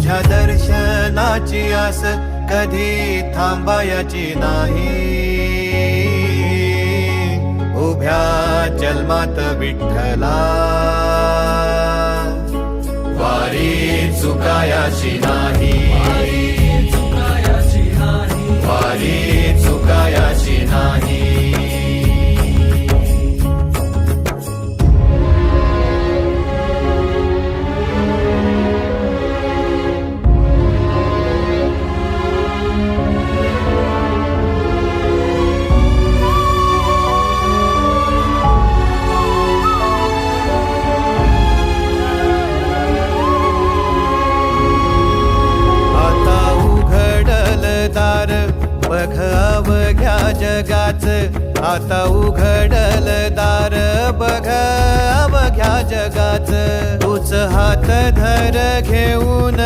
तुझ्या दर्शनाची आस कधी थांबायची नाही. उभ्या जन्मात विठ्ठला वारी चुकायाची नाही. वारी चुकायाची नाही. दार बघ अवघ्या जगाच. आता उघडल दार बघ अवघ्या जगाच. तूच हात धर घेऊन